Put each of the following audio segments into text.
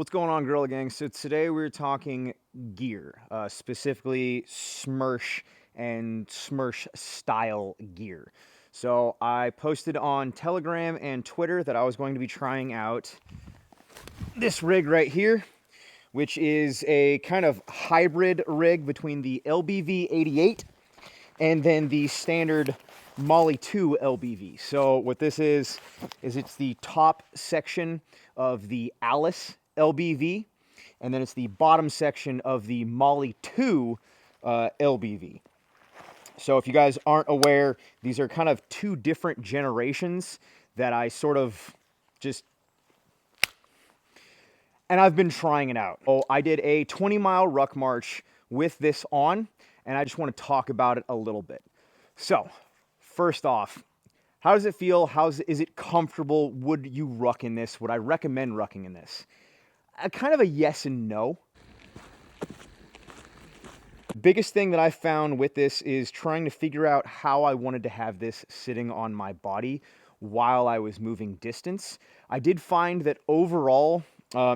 What's going on, Gorilla Gang? So today we're talking gear, specifically Smersh and Smersh style gear. So I posted on Telegram and Twitter that I was going to be trying out this rig right here, which is a kind of hybrid rig between the LBV-88 and then the standard Molle-ii LBV. So what this is it's the top section of the Alice LBV, and then it's the bottom section of the Molle-ii LBV. So if you guys aren't aware, these are kind of two different generations that I sort of just... and I've been trying it out. Oh, I did a 20-mile ruck march with this on, and I just want to talk about it a little bit. So, first off, how does it feel? Is it comfortable? Would you ruck in this? Would I recommend rucking in this? Kind of a yes and no. Biggest thing that I found with this is trying to figure out how I wanted to have this sitting on my body while I was moving distance. I did find that overall,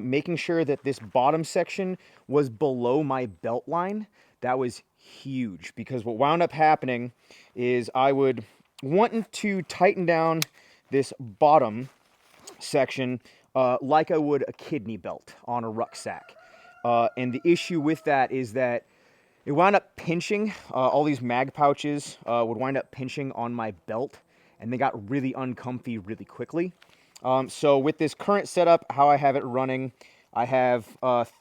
making sure that this bottom section was below my belt line, that was huge, because what wound up happening is I would want to tighten down this bottom section like I would a kidney belt on a rucksack. And the issue with that is that it wound up pinching. All these mag pouches would wind up pinching on my belt, and they got really uncomfy really quickly. So with this current setup, how I have it running, I have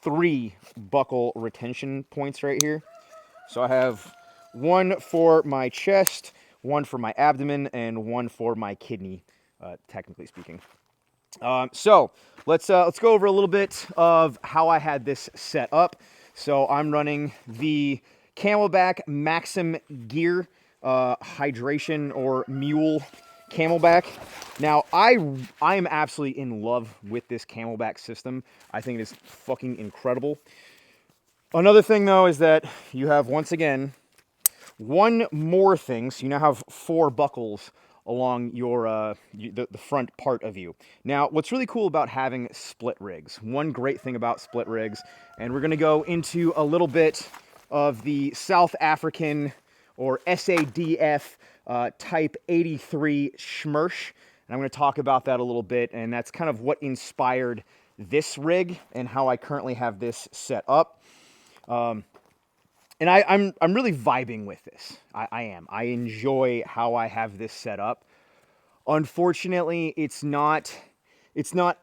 3 buckle retention points right here. So I have one for my chest, one for my abdomen, and one for my kidney, technically speaking. So let's go over a little bit of how I had this set up. So I'm running the Camelback Maxim Gear Hydration or Mule Camelback. Now, I am absolutely in love with this Camelback system. I think it is fucking incredible. Another thing, though, is that you have, once again, one more thing. So you now have 4 buckles along your the front part of you. Now, what's really cool about having split rigs, one great thing about split rigs, and we're going to go into a little bit of the South African or SADF Type 83 Smersh, and I'm going to talk about that a little bit, and that's kind of what inspired this rig and how I currently have this set up. And I'm really vibing with this. I am. I enjoy how I have this set up. Unfortunately, it's not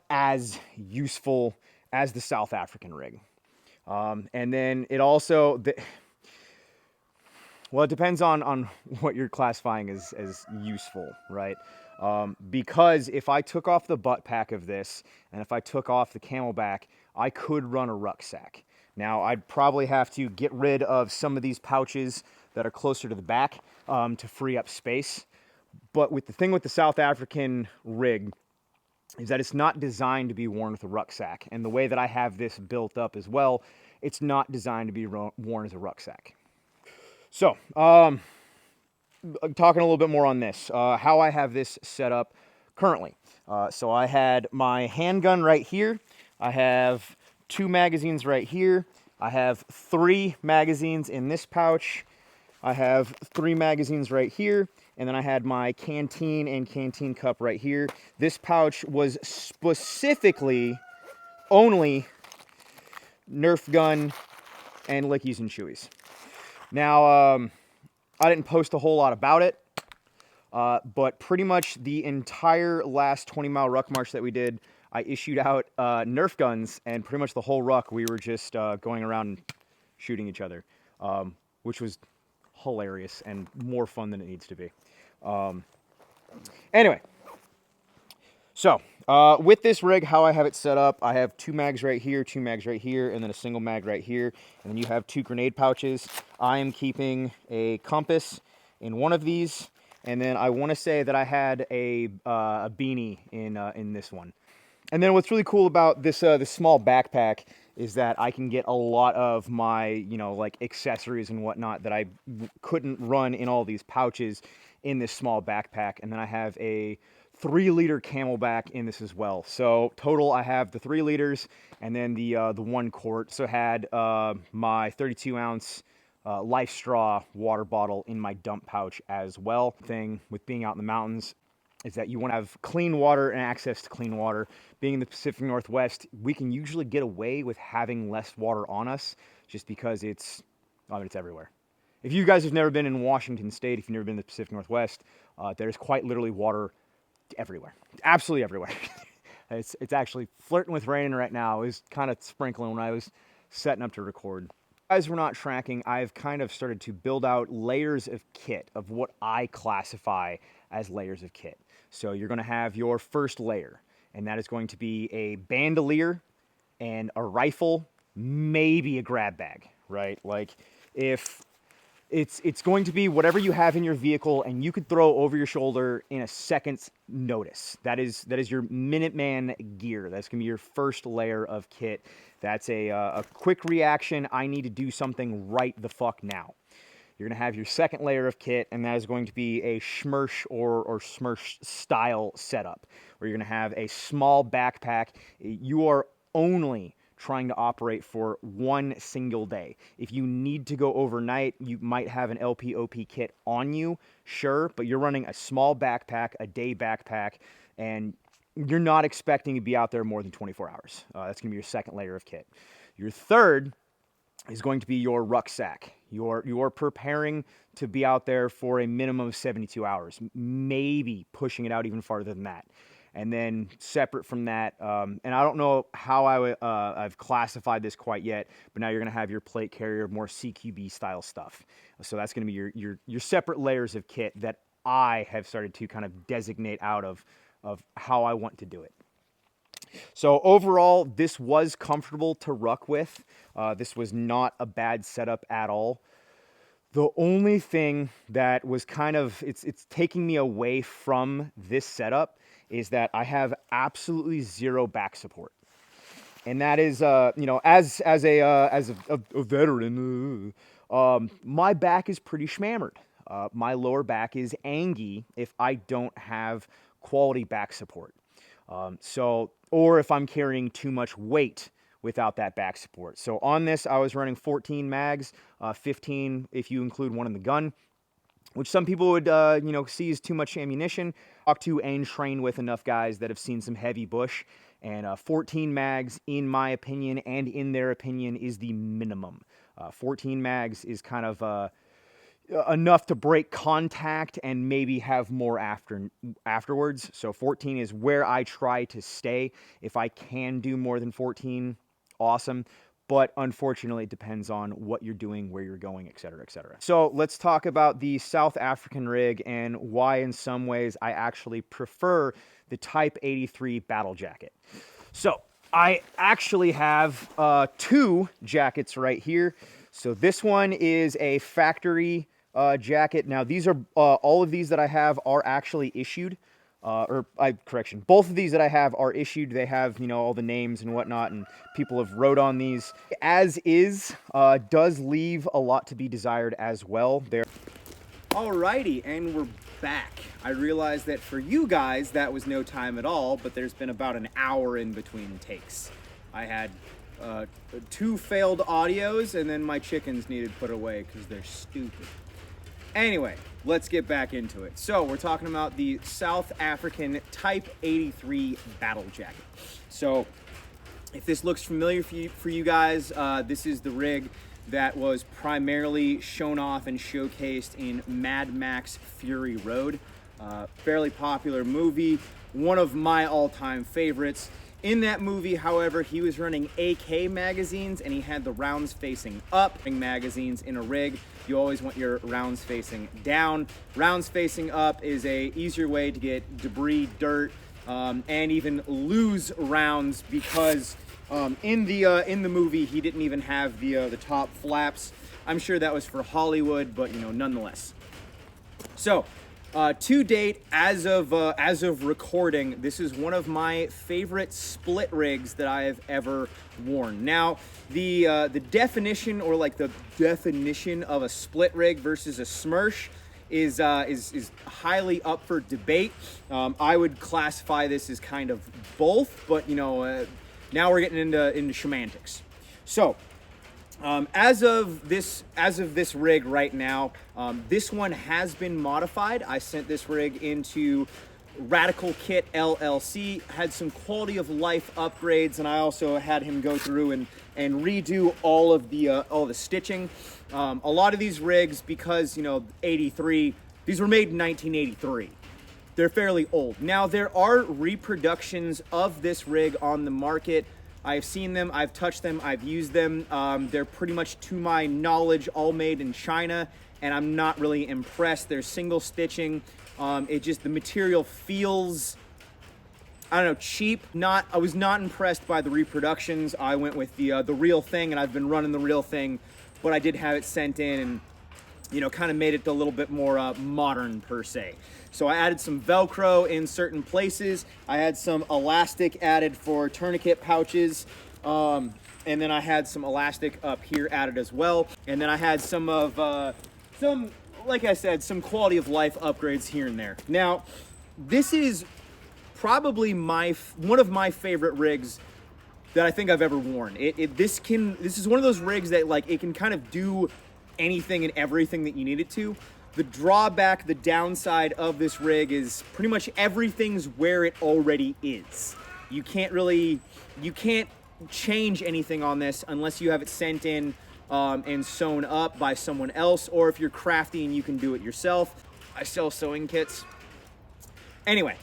as useful as the South African rig. And then it also, well, it depends on what you're classifying as useful, right? Because if I took off the butt pack of this, and if I took off the Camelback, I could run a rucksack. Now, I'd probably have to get rid of some of these pouches that are closer to the back to free up space. But with the thing with the South African rig is that it's not designed to be worn with a rucksack. And the way that I have this built up as well, it's not designed to be worn as a rucksack. So, talking a little bit more on this, how I have this set up currently. So I had my handgun right here. I have 2 magazines right here. I have 3 magazines in this pouch. I have 3 magazines right here. And then I had my canteen and canteen cup right here. This pouch was specifically only Nerf gun and Lickies and Chewies. Now, I didn't post a whole lot about it, but pretty much the entire last 20-mile ruck march that we did, I issued out Nerf guns, and pretty much the whole ruck, we were just going around and shooting each other, which was hilarious and more fun than it needs to be. Anyway, so with this rig, how I have it set up, I have 2 mags right here, 2 mags right here, and then a single mag right here, and then you have 2 grenade pouches. I am keeping a compass in one of these, and then I want to say that I had a beanie in this one. And then what's really cool about this small backpack is that I can get a lot of my, like accessories and whatnot that I couldn't run in all these pouches in this small backpack. And then I have a 3-liter Camelback in this as well. So total, I have the 3 liters and then the 1 quart. So I had my 32-ounce Life Straw water bottle in my dump pouch as well. Thing with being out in the mountains is that you want to have clean water and access to clean water. Being in the Pacific Northwest, we can usually get away with having less water on us just because it's everywhere. If you guys have never been in Washington State, if you've never been in the Pacific Northwest, there's quite literally water everywhere, absolutely everywhere. It's actually flirting with raining right now. It was kind of sprinkling when I was setting up to record. As we're not tracking, I've kind of started to build out layers of kit of what I classify as layers of kit. So you're going to have your first layer, and that is going to be a bandolier and a rifle, maybe a grab bag, right? Like if it's going to be whatever you have in your vehicle and you could throw over your shoulder in a second's notice. That is your Minuteman gear. That's going to be your first layer of kit. That's a quick reaction. I need to do something right the fuck now. You're going to have your second layer of kit, and that is going to be a Schmersh or Schmersh style setup, where you're going to have a small backpack. You are only trying to operate for 1 single day. If you need to go overnight, you might have an LPOP kit on you, sure, but you're running a small backpack, a day backpack, and you're not expecting to be out there more than 24 hours. That's going to be your second layer of kit. Your third is going to be your rucksack. You're preparing to be out there for a minimum of 72 hours, maybe pushing it out even farther than that. And then separate from that, and I don't know how I've classified this quite yet, but now you're going to have your plate carrier, more CQB style stuff. So that's going to be your separate layers of kit that I have started to kind of designate out of how I want to do it. So overall, this was comfortable to ruck with. This was not a bad setup at all. The only thing that was kind of, it's taking me away from this setup is that I have absolutely zero back support. And that is, you know, as a veteran, my back is pretty schmammered. My lower back is angy if I don't have quality back support. Or if I'm carrying too much weight without that back support. So on this, I was running 14 mags, 15 if you include one in the gun, which some people would, you know, see as too much ammunition. Talk to and train with enough guys that have seen some heavy bush, and 14 mags, in my opinion, and in their opinion, is the minimum. 14 mags is kind of enough to break contact and maybe have more afterwards. So 14 is where I try to stay. If I can do more than 14, awesome. But unfortunately, it depends on what you're doing, where you're going, et cetera, et cetera. So let's talk about the South African rig and why in some ways I actually prefer the Type 83 battle jacket. So I actually have 2 jackets right here. So this one is a factory jacket. Now these are, all of these that I have are actually issued. Correction, both of these that I have are issued. They have, you know, all the names and whatnot, and people have wrote on these. As is, does leave a lot to be desired as well. Alrighty, and we're back. I realized that for you guys, that was no time at all, but there's been about an hour in between takes. I had 2 failed audios, and then my chickens needed put away because they're stupid. Anyway, let's get back into it. So we're talking about the South African Type 83 battle jacket. So if this looks familiar for you guys, this is the rig that was primarily shown off and showcased in Mad Max Fury Road. Fairly popular movie, one of my all-time favorites. In that movie, however, he was running AK magazines and he had the rounds facing up. Magazines in a rig, you always want your rounds facing down. Rounds facing up is a easier way to get debris, dirt, and even lose rounds because in the movie he didn't even have the top flaps. I'm sure that was for Hollywood, but you know, nonetheless. So. To date, as of recording, this is one of my favorite split rigs that I have ever worn. Now, the definition, or like the definition of a split rig versus a Schmersh is highly up for debate. I would classify this as kind of both, but you know, now we're getting into semantics. So as of this rig right now, this one has been modified. I sent this rig into Radical Kit LLC, had some quality of life upgrades, and I also had him go through and redo all the stitching. A lot of these rigs, because you know, 83, these were made in 1983. They're fairly old. Now there are reproductions of this rig on the market. I've seen them, I've touched them, I've used them. They're pretty much, to my knowledge, all made in China, and I'm not really impressed. They're single stitching. The material feels, I don't know, cheap. I was not impressed by the reproductions. I went with the real thing, and I've been running the real thing, but I did have it sent in and, you know, kind of made it a little bit more modern per se. So I added some Velcro in certain places. I had some elastic added for tourniquet pouches. And then I had some elastic up here added as well. And then I had like I said, some quality of life upgrades here and there. Now, this is probably one of my favorite rigs that I think I've ever worn. This is one of those rigs that, like, it can kind of do anything and everything that you need it to. The drawback, the downside of this rig is pretty much everything's where it already is. You can't change anything on this unless you have it sent in and sewn up by someone else, or if you're crafty and you can do it yourself. I sell sewing kits. Anyway,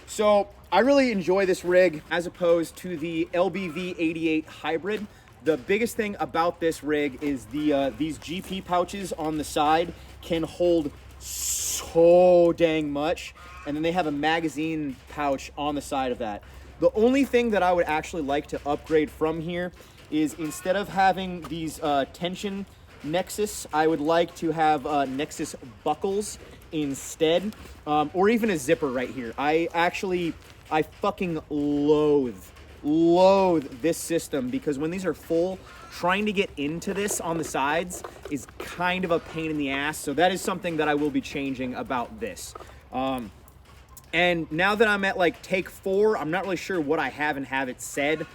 so I really enjoy this rig as opposed to the LBV-88 Hybrid. The biggest thing about this rig is these GP pouches on the side can hold so dang much, and then they have a magazine pouch on the side of that. The only thing that I would actually like to upgrade from here is, instead of having these tension Nexus, I would like to have Nexus buckles instead, or even a zipper right here. I fucking loathe this system, because when these are full, trying to get into this on the sides is kind of a pain in the ass. So that is something that I will be changing about this. And now that I'm at like take 4, I'm not really sure what I have and have it said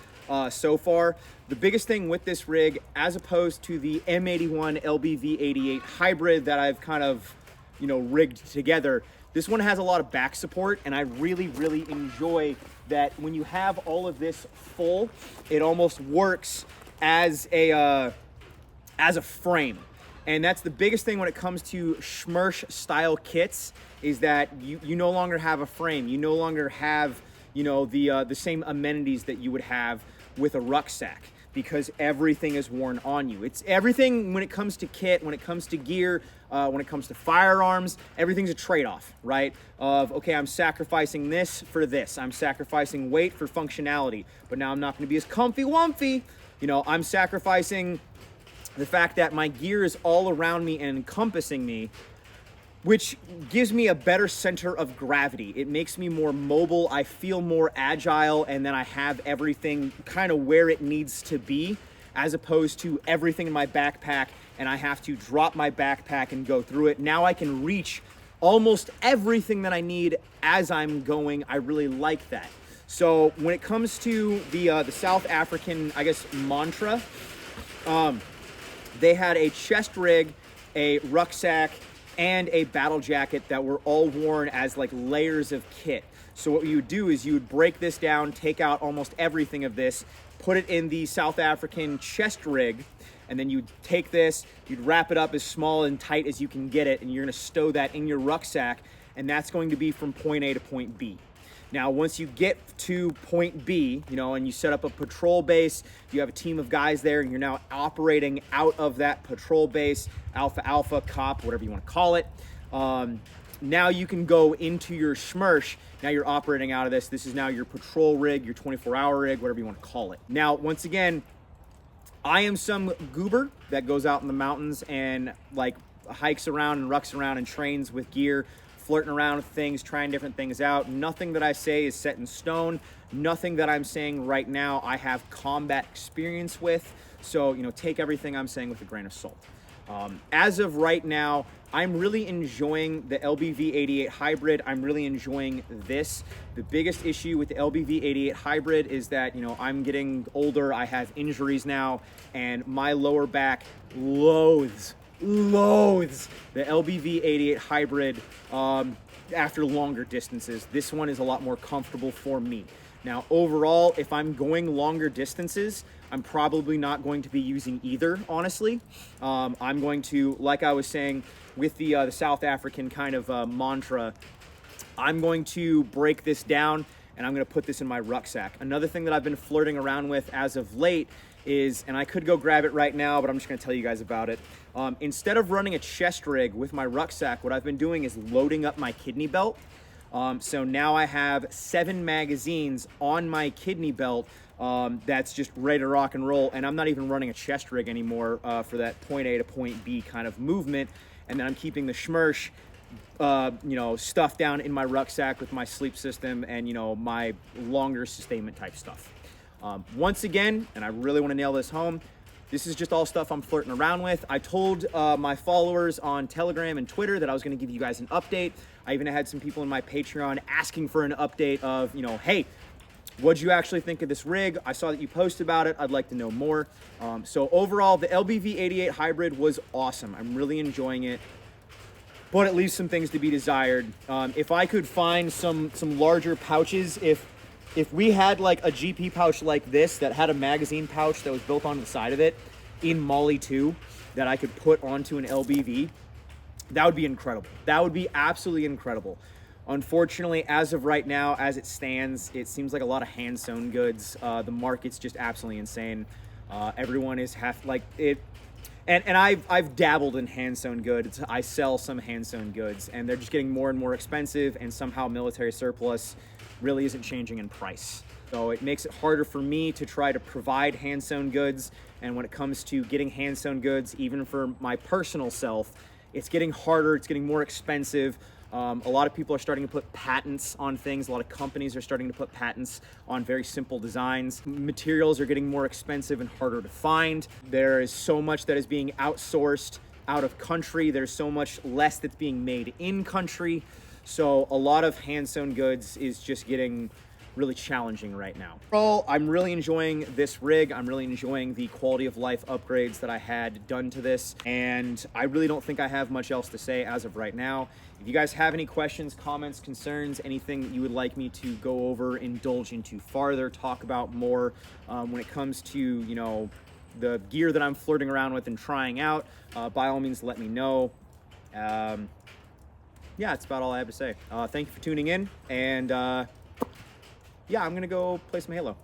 so far. The biggest thing with this rig, as opposed to the M81 LBV-88 Hybrid that I've kind of, you know, rigged together, this one has a lot of back support, and I really, really enjoy that when you have all of this full, it almost works as a frame. And that's the biggest thing when it comes to Schmersh style kits, is that you no longer have a frame. You no longer have, you know, the same amenities that you would have with a rucksack, because everything is worn on you. It's everything when it comes to kit, when it comes to gear, when it comes to firearms, everything's a trade-off, right? Of, okay, I'm sacrificing this for this. I'm sacrificing weight for functionality, but now I'm not gonna be as comfy-wumpy. You know, I'm sacrificing the fact that my gear is all around me and encompassing me, which gives me a better center of gravity. It makes me more mobile, I feel more agile, and then I have everything kind of where it needs to be, as opposed to everything in my backpack and I have to drop my backpack and go through it. Now I can reach almost everything that I need as I'm going. I really like that. So when it comes to the South African, I guess, mantra, they had a chest rig, a rucksack, and a battle jacket that were all worn as like layers of kit. So what you would do is you would break this down, take out almost everything of this, put it in the South African chest rig, and then you'd take this, you'd wrap it up as small and tight as you can get it, and you're gonna stow that in your rucksack, and that's going to be from point A to point B. Now, once you get to point B, you know, and you set up a patrol base, you have a team of guys there, and you're now operating out of that patrol base, alpha, cop, whatever you want to call it. Now you can go into your Schmersh. Now you're operating out of this. This is now your patrol rig, your 24-hour rig, whatever you want to call it. Now, once again, I am some goober that goes out in the mountains and like hikes around and rucks around and trains with gear, flirting around with things, trying different things out. Nothing that I say is set in stone. Nothing that I'm saying right now I have combat experience with. So, you know, take everything I'm saying with a grain of salt. As of right now, I'm really enjoying the LBV-88 Hybrid. I'm really enjoying this. The biggest issue with the LBV-88 Hybrid is that, you know, I'm getting older, I have injuries now, and my lower back loathes the LBV-88 Hybrid after longer distances. This one is a lot more comfortable for me. Now, overall, if I'm going longer distances, I'm probably not going to be using either, honestly. I'm going to, like I was saying, with the South African kind of mantra, I'm going to break this down and I'm going to put this in my rucksack. Another thing that I've been flirting around with as of late is, and I could go grab it right now, but I'm just going to tell you guys about it. Instead of running a chest rig with my rucksack, what I've been doing is loading up my kidney belt. So now I have 7 magazines on my kidney belt that's just ready to rock and roll, and I'm not even running a chest rig anymore for that point A to point B kind of movement. And then I'm keeping the schmersh, you know, stuff down in my rucksack with my sleep system and, you know, my longer sustainment type stuff. Once again, and I really want to nail this home, this is just all stuff I'm flirting around with. I told my followers on Telegram and Twitter that I was going to give you guys an update. I even had some people in my Patreon asking for an update of, you know, hey, what'd you actually think of this rig? I saw that you posted about it. I'd like to know more. So overall, the LBV-88 Hybrid was awesome. I'm really enjoying it, but it leaves some things to be desired. If I could find some larger pouches, if we had like a GP pouch like this that had a magazine pouch that was built onto the side of it in Molle-ii 2 that I could put onto an LBV, that would be incredible. That would be absolutely incredible. Unfortunately, as of right now, as it stands, it seems like a lot of hand-sewn goods. The market's just absolutely insane. Everyone is and I've dabbled in hand-sewn goods. I sell some hand-sewn goods, and they're just getting more and more expensive, and somehow military surplus really isn't changing in price. So it makes it harder for me to try to provide hand-sewn goods, and when it comes to getting hand-sewn goods, even for my personal self, it's getting harder, it's getting more expensive. A lot of people are starting to put patents on things. A lot of companies are starting to put patents on very simple designs. Materials are getting more expensive and harder to find. There is so much that is being outsourced out of country. There's so much less that's being made in country. So a lot of hand-sewn goods is just getting really challenging right now. Overall, I'm really enjoying this rig. I'm really enjoying the quality of life upgrades that I had done to this, and I really don't think I have much else to say as of right now. If you guys have any questions, comments, concerns, anything that you would like me to go over, indulge into farther, talk about more when it comes to, you know, the gear that I'm flirting around with and trying out, by all means, let me know. Yeah, that's about all I have to say. Thank you for tuning in, and yeah, I'm gonna go play some Halo.